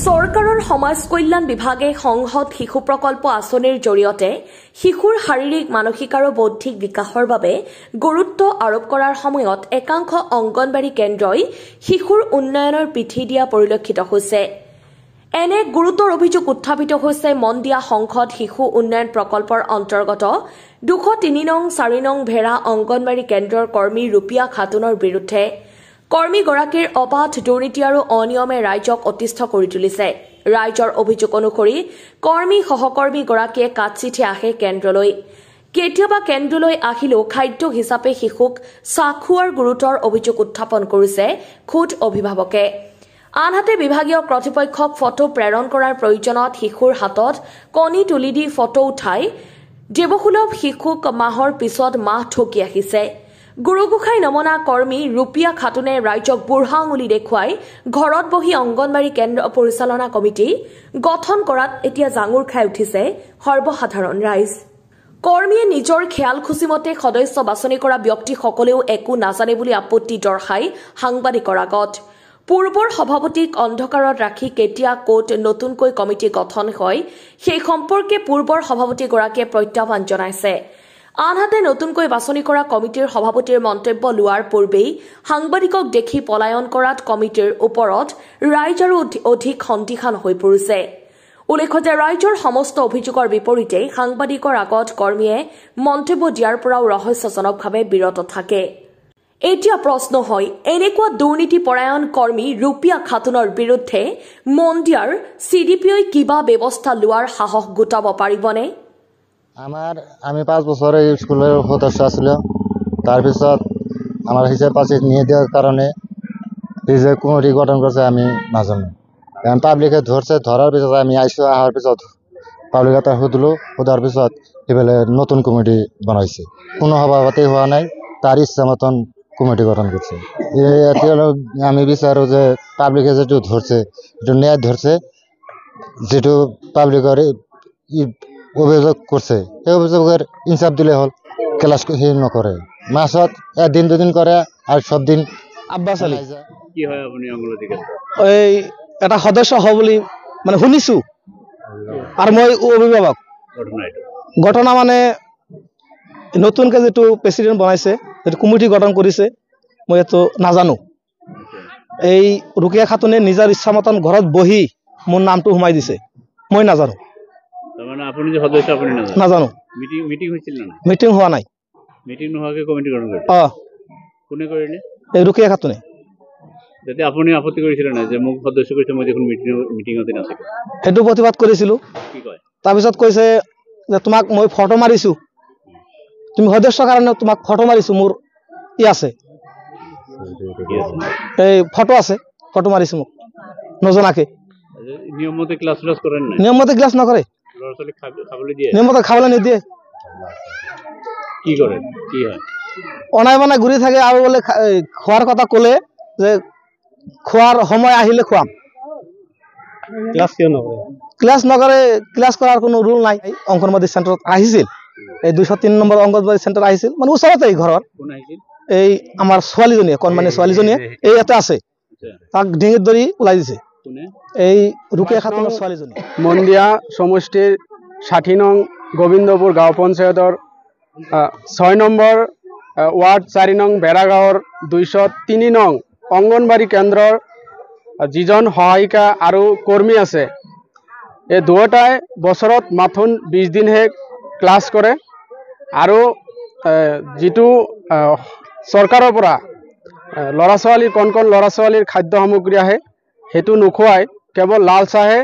চৰকাৰৰ সমাজ কল্যাণ বিভাগে সংহত শিশু প্ৰকল্প আঁচনিৰ জৰিয়তে শিশুৰ শাৰীৰিক মানসিক আৰু বৌদ্ধিক বিকাশৰ বাবে গুৰুত্ব আৰোপ কৰাৰ সময়ত একাংশ অংগনবাড়ী কেন্দ্ৰই শিশুৰ উন্নয়নৰ পিঠি দিয়া পৰিলক্ষিত হৈছে। এনে গুৰুতৰ অভিযোগ উত্থাপিত হৈছে মন্দিয়া সংসদ শিশু উন্নয়ন প্ৰকল্পৰ অন্তৰ্গত 203 নং 4 নং ভেড়া অংগনবাড়ী কেন্দ্ৰৰ কৰ্মী ৰূপিয়া খাতুনৰ বিৰুদ্ধে। কৰ্মীগৰাকীৰ অবাধ দুৰ্নীতি আৰু অনিয়মে ৰাইজক অতিষ্ঠ কৰি তুলিছে। ৰাইজৰ অভিযোগ অনুসৰি কৰ্মী সহকৰ্মীগৰাকীয়ে কাটচিঠি আহে কেন্দ্ৰলৈ। কেতিয়াবা কেন্দ্ৰলৈ আহিলেও খাদ্য হিচাপে শিশুক চাহ খোৱাৰ গুৰুতৰ অভিযোগ উত্থাপন কৰিছে খুদ অভিভাৱকে। আনহাতে বিভাগীয় কৰ্তৃপক্ষক ফটো প্ৰেৰণ কৰাৰ প্ৰয়োজনত শিশুৰ হাতত কণী তুলি দি ফটো উঠাই দেৱসুলভ শিশুক মাহৰ পিছত মাহ ঠকি আহিছে। গুৰুগোসাঁই নমনা কৰ্মী ৰূপিয়া খাতুনে ৰাইজক বুঢ়া আঙুলি দেখুৱাই ঘৰত বহি অংগনবাড়ী কেন্দ্ৰ পৰিচালনা কমিটি গঠন কৰাত এতিয়া জাঙুৰ খাই উঠিছে সৰ্বসাধাৰণ ৰাইজ। কৰ্মীয়ে নিজৰ খেয়াল খুচিমতে সদস্য বাছনি কৰা ব্যক্তিসকলেও একো নাজানে বুলি আপত্তি দৰ্শাই সাংবাদিকৰ আগত। পূৰ্বৰ সভাপতিক অন্ধকাৰত ৰাখি কেতিয়া ক'ত নতুনকৈ কমিটি গঠন হয় সেই সম্পৰ্কে পূৰ্বৰ সভাপতিগৰাকীয়ে প্ৰত্যাহ্বান জনাইছে। আনহাতে নতুনকৈ বাছনি কৰা কমিটিৰ সভাপতিৰ মন্তব্য লোৱাৰ পূৰ্বেই সাংবাদিকক দেখি পলায়ন কৰাত কমিটিৰ ওপৰত ৰাইজ আৰু অধিক সন্দিহান হৈ পৰিছে। উল্লেখ্য যে ৰাইজৰ সমস্ত অভিযোগৰ বিপৰীতে সাংবাদিকৰ আগত কৰ্মীয়ে মন্তব্য দিয়াৰ পৰাও ৰহস্যজনকভাৱে বিৰত থাকে। এতিয়া প্ৰশ্ন হয়, এনেকুৱা দুৰ্নীতিপৰায়ণ কৰ্মী ৰূপিয়া খাতুনৰ বিৰুদ্ধে মন্দিয়াৰ CDPই কিবা ব্যৱস্থা লোৱাৰ সাহস গোটাব পাৰিবনে? আমি 5 বছৰ এই স্কুলৰ সদস্য আছিলোঁ। তাৰপিছত আমাৰ হিচাপ পাচিত নিয়ে দিয়াৰ কাৰণে এই যে কমিটি গঠন কৰিছে আমি নাজানো। পাব্লিকে ধৰছে, ধৰাৰ পিছত আমি আইছোঁ। অহাৰ পিছত পাব্লিক এটা সোধাৰ পিছত সেইফালে নতুন কমিটি বনাইছে। কোনো সভাপতি হোৱা নাই, তাৰ ইচ্ছা মতন কমিটি গঠন কৰিছে। এতিয়ালৈ আমি বিচাৰোঁ যে পাব্লিকে যিটো ধৰছে সেইটো ন্যায় ধৰছে, যিটো পাব্লিকৰ অভিযোগ করছে সেই অভিযোগের ইনসাফ দিলে হল। ক্লাস নকরে, মাসত 1 দিন 2 দিন করে আর সব দিন। আব্বাস আলী কি হয় আপনি অঙ্গনবাড়ী এই এটা সদস্য হব বুলি মানে শুনিছো, আর মই অভিভাবক। ঘটনা মানে নতুনকে যেটো প্রেসিডেন্ট বনাইছে, যেটো কমিটি গঠন কৰিছে, মই এতো নাজানো। এই ৰুকিয়া খাতুনে নিজৰ ইচ্ছা মতন ঘৰত বহি মোৰ নামটো সোমাই দিছে, মই নাজানো। মানে আপনি যে সদস্য আপনি নাজানো। মিটিং হয়েছিল না? মিটিং হোৱা নাই। মিটিং নোহোৱাকে কমিটি গঠন কৰিলে? কোনে কৰিলে? এই ৰুকিয়া খাতুনে। যাতে আপনি আপত্তি কৰিছিলেন না যে মোক সদস্য কৰিছে, মই দেখোন মিটিংতে নাথাকিম? সেইটো প্ৰতিবাদ কৰিছিলো। কি কয়? তাৰপিছত কৈছে যে তোমাক মই ফটো মাৰিছো, তুমি সদস্য কাৰণে তোমাক ফটো মাৰিছো, মোৰ ই আছে, এই ফটো আছে, ফটো মাৰিছো মোক নজনাকে। নিয়মমতে ক্লাস কৰেন না? নিয়মমতে ক্লাস নকৰে, নিয়মমতে খাবলৈ নিদিয়ে। কি কৰে? কি হয়? অনাই বনাই ঘূৰি থাকে আৰু বোলে খোৱাৰ কথা ক'লে যে খোৱাৰ সময় আহিলে খুৱাম। ক্লাস কিয় নকৰে? ক্লাস নকৰে, ক্লাস কৰাৰ কোনো ৰুল নাই। অংগনবাড়ী চেণ্টাৰত আহিছিল, এই 203 নম্বৰ অংগনবাড়ী চেণ্টাৰ আহিছিল, মানে ওচৰতে ঘৰৰ। কোন আহিছিল? এই আমাৰ ছোৱালীজনীয়ে, কণমানি ছোৱালীজনীয়ে এই ইয়াতে আছে, তাক ডিঙিত ধৰি ওলাই দিছে। এই ৰুকিয়া খাতুনেৰ ছোৱালীজনী। মন্দিয়া সমষ্টিৰ 60 নং গোবিন্দপুৰ গাঁও পঞ্চায়তৰ 6 নম্বৰ ৱাৰ্ড 4 নং বেৰা গাঁৱৰ 203 নং অংগনবাড়ী কেন্দ্ৰৰ যিজন সহায়িকা আৰু কৰ্মী আছে, এই দুয়োটাই বছৰত মাথোন 20 দিনহে ক্লাছ কৰে। আৰু যিটো চৰকাৰৰ পৰা ল'ৰা ছোৱালীৰ কণ ল'ৰা ছোৱালীৰ খাদ্য সামগ্ৰী আহে, সেইটো নোখোৱাই কেৱল লাল চাহে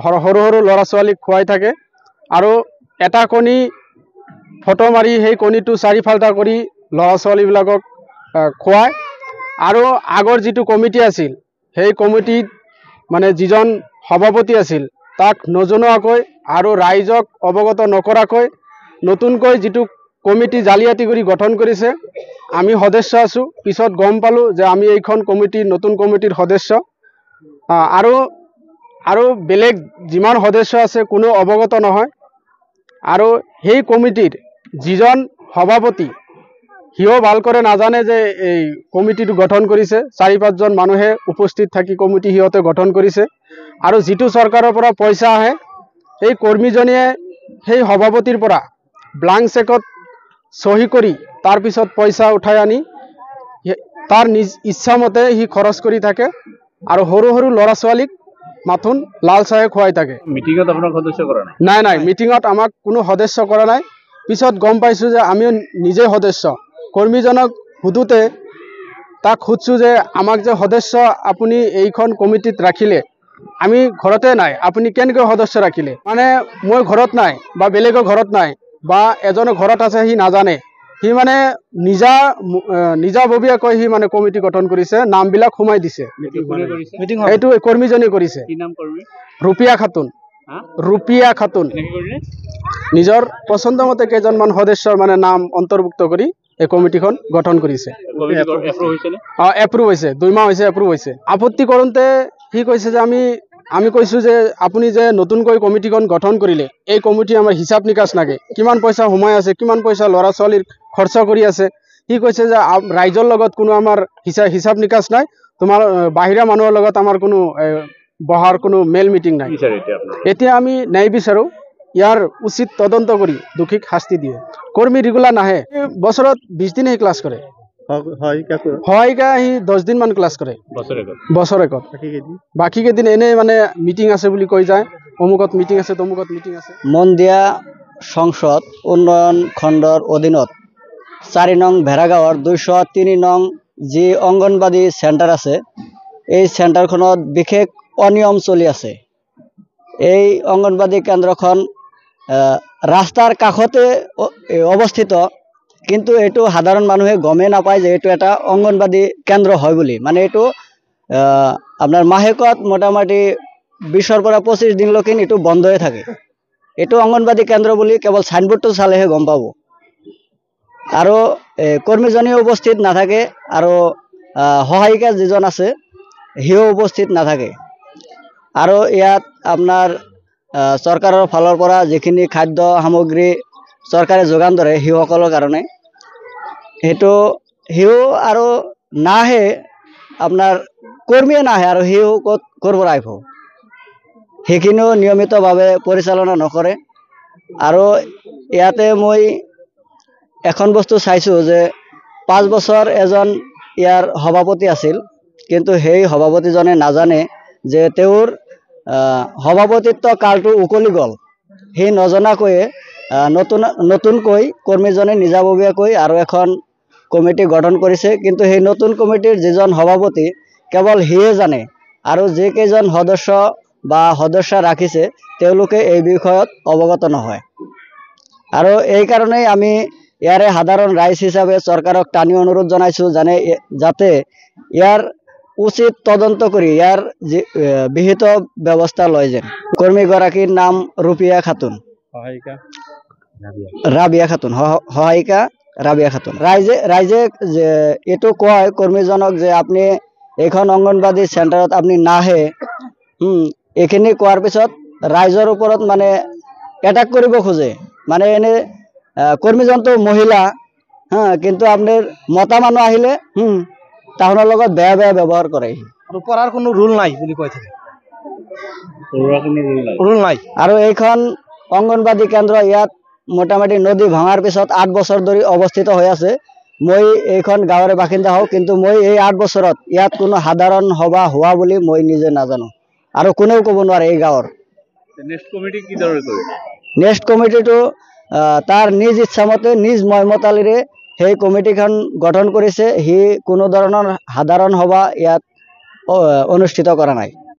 সৰু সৰু ল'ৰা ছোৱালীক খুৱাই থাকে। আৰু এটা কণী ফটো মাৰি সেই কণীটো 4 ফাল্টা কৰি ল'ৰা ছোৱালীবিলাকক খুৱায়। আৰু আগৰ যিটো কমিটি আছিল, সেই কমিটিত মানে যিজন সভাপতি আছিল তাক নজনোৱাকৈ আৰু ৰাইজক অৱগত নকৰাকৈ নতুনকৈ যিটো কমিটি জালিয়াতি কৰি গঠন কৰিছে। আমি সদস্য আছোঁ, পিছত গম পালোঁ যে আমি এইখন কমিটিৰ নতুন কমিটিৰ সদস্য। আৰু বেলেগ যিমান সদস্য আছে কোনো অৱগত নহয়। আৰু সেই কমিটিৰ যিজন সভাপতি, সিও ভাল কৰে নাজানে যে এই কমিটিটো গঠন কৰিছে। 4-5 জন মানুহে উপস্থিত থাকি কমিটি সিহঁতে গঠন কৰিছে। আৰু যিটো চৰকাৰৰ পৰা পইচা আহে এই কৰ্মীজনীয়ে সেই সভাপতিৰ পৰা ব্লাংক চেকত চহী কৰি তাৰ পিছত পইচা উঠাই আনি তাৰ নিজ ইচ্ছামতে সি খৰচ কৰি থাকে আৰু সৰু সৰু ল'ৰা ছোৱালীক মাথোন লাল চাহে খুৱাই থাকে। মিটিঙত আপোনাক সদস্য কৰা নাই? নাই মিটিঙত আমাক কোনো সদস্য কৰা নাই। পিছত গম পাইছোঁ যে আমিও নিজে সদস্য। কৰ্মীজনক সোধোতে তাক সুধছোঁ যে আমাক যে সদস্য আপুনি এইখন কমিটিত ৰাখিলে, আমি ঘৰতে নাই, আপুনি কেনেকৈ সদস্য ৰাখিলে? মানে মই ঘৰত নাই বা বেলেগৰ ঘৰত নাই বা এজনৰ ঘৰত আছে সি নাজানে, সি মানে নিজাববীয়াকৈ সি মানে কমিটি গঠন কৰিছে, নামবিলাক সোমাই দিছে। এইটো কৰ্মীজনীয়ে কৰিছে। ৰুপিয়া খাতুন। ৰুপিয়া খাতুন নিজৰ পচন্দ মতে কেইজনমান সদস্যৰ মানে নাম অন্তৰ্ভুক্ত কৰি এই কমিটিখন গঠন কৰিছে। এপ্ৰুভ হৈছে, 2 মাহ হৈছে এপ্ৰুভ হৈছে। আপত্তি কৰোঁতে সি কৈছে যে আমি কৈছোঁ যে আপুনি যে নতুনকৈ কমিটিখন গঠন কৰিলে, এই কমিটি আমাৰ হিচাপ নিকাচ লাগে, কিমান পইচা সোমাই আছে, কিমান পইচা ল'ৰা ছোৱালীৰ খৰচ কৰি আছে। সি কৈছে যে ৰাইজৰ লগত কোনো আমাৰ হিচাপ নিকাচ নাই, তোমাৰ বাহিৰা মানুহৰ লগত আমাৰ কোনো বহাৰ কোনো মেল মিটিং নাই। এতিয়া আমি ন্যায় বিচাৰোঁ, ইয়াৰ উচিত তদন্ত কৰি দোষীক শাস্তি দিয়ে। কৰ্মী ৰেগুলাৰ নাহে, বছৰত 20 দিনহে ক্লাছ কৰে। সহায়িকা সি 10 দিনমান ক্লাছ কৰে বছৰেকত। বাকী কেইদিন এনেই মানে মিটিং আছে বুলি কৈ যায়, অমুকত মিটিং আছে তমুকত মিটিং আছে। মন্দিয়া সংসদ উন্নয়ন খণ্ডৰ অধীনত 4 নং ভেড়াগাঁৱৰ 203 নং যি অংগনবাদী চেণ্টাৰ আছে, এই চেণ্টাৰখনত বিশেষ অনিয়ম চলি আছে। এই অংগনবাদী কেন্দ্ৰখন ৰাস্তাৰ কাষতে অৱস্থিত, কিন্তু এইটো সাধাৰণ মানুহে গমেই নাপায় যে এইটো এটা অংগনবাদী কেন্দ্ৰ হয় বুলি। মানে এইটো আপোনাৰ মাহেকত মোটামুটি 20ৰ পৰা 25 দিনলৈকে এইটো বন্ধ হৈ থাকে। এইটো অংগনবাদী কেন্দ্ৰ বুলি কেৱল চাইনবোৰ্ডটো চালেহে গম পাব। আৰু কৰ্মীজনীও উপস্থিত নাথাকে আৰু সহায়িকা যিজন আছে সিও উপস্থিত নাথাকে। আৰু ইয়াত আপোনাৰ চৰকাৰৰ ফালৰ পৰা যিখিনি খাদ্য সামগ্ৰী চৰকাৰে যোগান ধৰে শিশুসকলৰ কাৰণে, সেইটো সিও আৰু নাহে, আপোনাৰ কৰ্মীয়ে নাহে আৰু সিও ক'ৰ পৰা আহিব, সেইখিনিও নিয়মিতভাৱে পৰিচালনা নকৰে। আৰু ইয়াতে মই এখন বস্তু চাইছোঁ যে 5 বছৰ এজন ইয়াৰ সভাপতি আছিল, কিন্তু সেই সভাপতিজনে নাজানে যে তেওঁৰ সভাপতিত্ব কালটো উকলি গ'ল। সি নজনাকৈয়ে নতুনকৈ কৰ্মীজনে নিজাববীয়াকৈ আৰু এখন কমিটি গঠন কৰিছে, কিন্তু সেই নতুন কমিটিৰ যিজন সভাপতি কেৱল সিয়ে জানে, আৰু যিকেইজন সদস্য ৰাখিছে তেওঁলোকে এই বিষয়ত অৱগত নহয়। আৰু এই কাৰণেই আমি ইয়াৰে সাধাৰণ ৰাইজ হিচাপে চৰকাৰক টানি অনুৰোধ জনাইছোঁ যাতে ইয়াৰ উচিত তদন্ত কৰি ইয়াৰ বিহিত ব্যৱস্থা লয় যেন। কৰ্মীগৰাকীৰ নাম ৰুপিয়া খাতুন, ৰাবিয়া খাতুন, সহায়িকা ৰাবিয়া খাতুন। ৰাইজে এইটো কয় কৰ্মীজনক যে আপুনি এইখন অংগনবাদী চেণ্টাৰত আপুনি নাহে, এইখিনি কোৱাৰ পিছত ৰাইজৰ ওপৰত মানে এটাক কৰিব খোজে। মানে এনে কৰ্মীজনটো মহিলা, কিন্তু আপোনাৰ মতা মানুহ আহিলে তাহনৰ লগত বেয়া ব্যৱহাৰ কৰে। আৰু পঢ়াৰ কোনো ৰুল নাই বুলি কৈ থাকে। ৰুল নাই। আৰু এইখন অংগনবাদী কেন্দ্ৰ ইয়াত মোটামুটি নদী ভাঙাৰ পিছত 8 বছৰ ধৰি অৱস্থিত হৈ আছে। মই এইখন গাঁৱৰে বাসিন্দা হওঁ, কিন্তু মই এই 8 বছৰত ইয়াত কোনো সাধাৰণ সভা হোৱা বুলি মই নিজে নাজানো, আৰু কোনেও ক'ব নোৱাৰে এই গাঁৱৰ। নেক্সট কমিটিটো তাৰ নিজ ইচ্ছামতে নিজ মইমতালিৰে সেই কমিটিখন গঠন কৰিছে। সি কোনো ধৰণৰ সাধাৰণ সভা ইয়াত অনুষ্ঠিত কৰা নাই।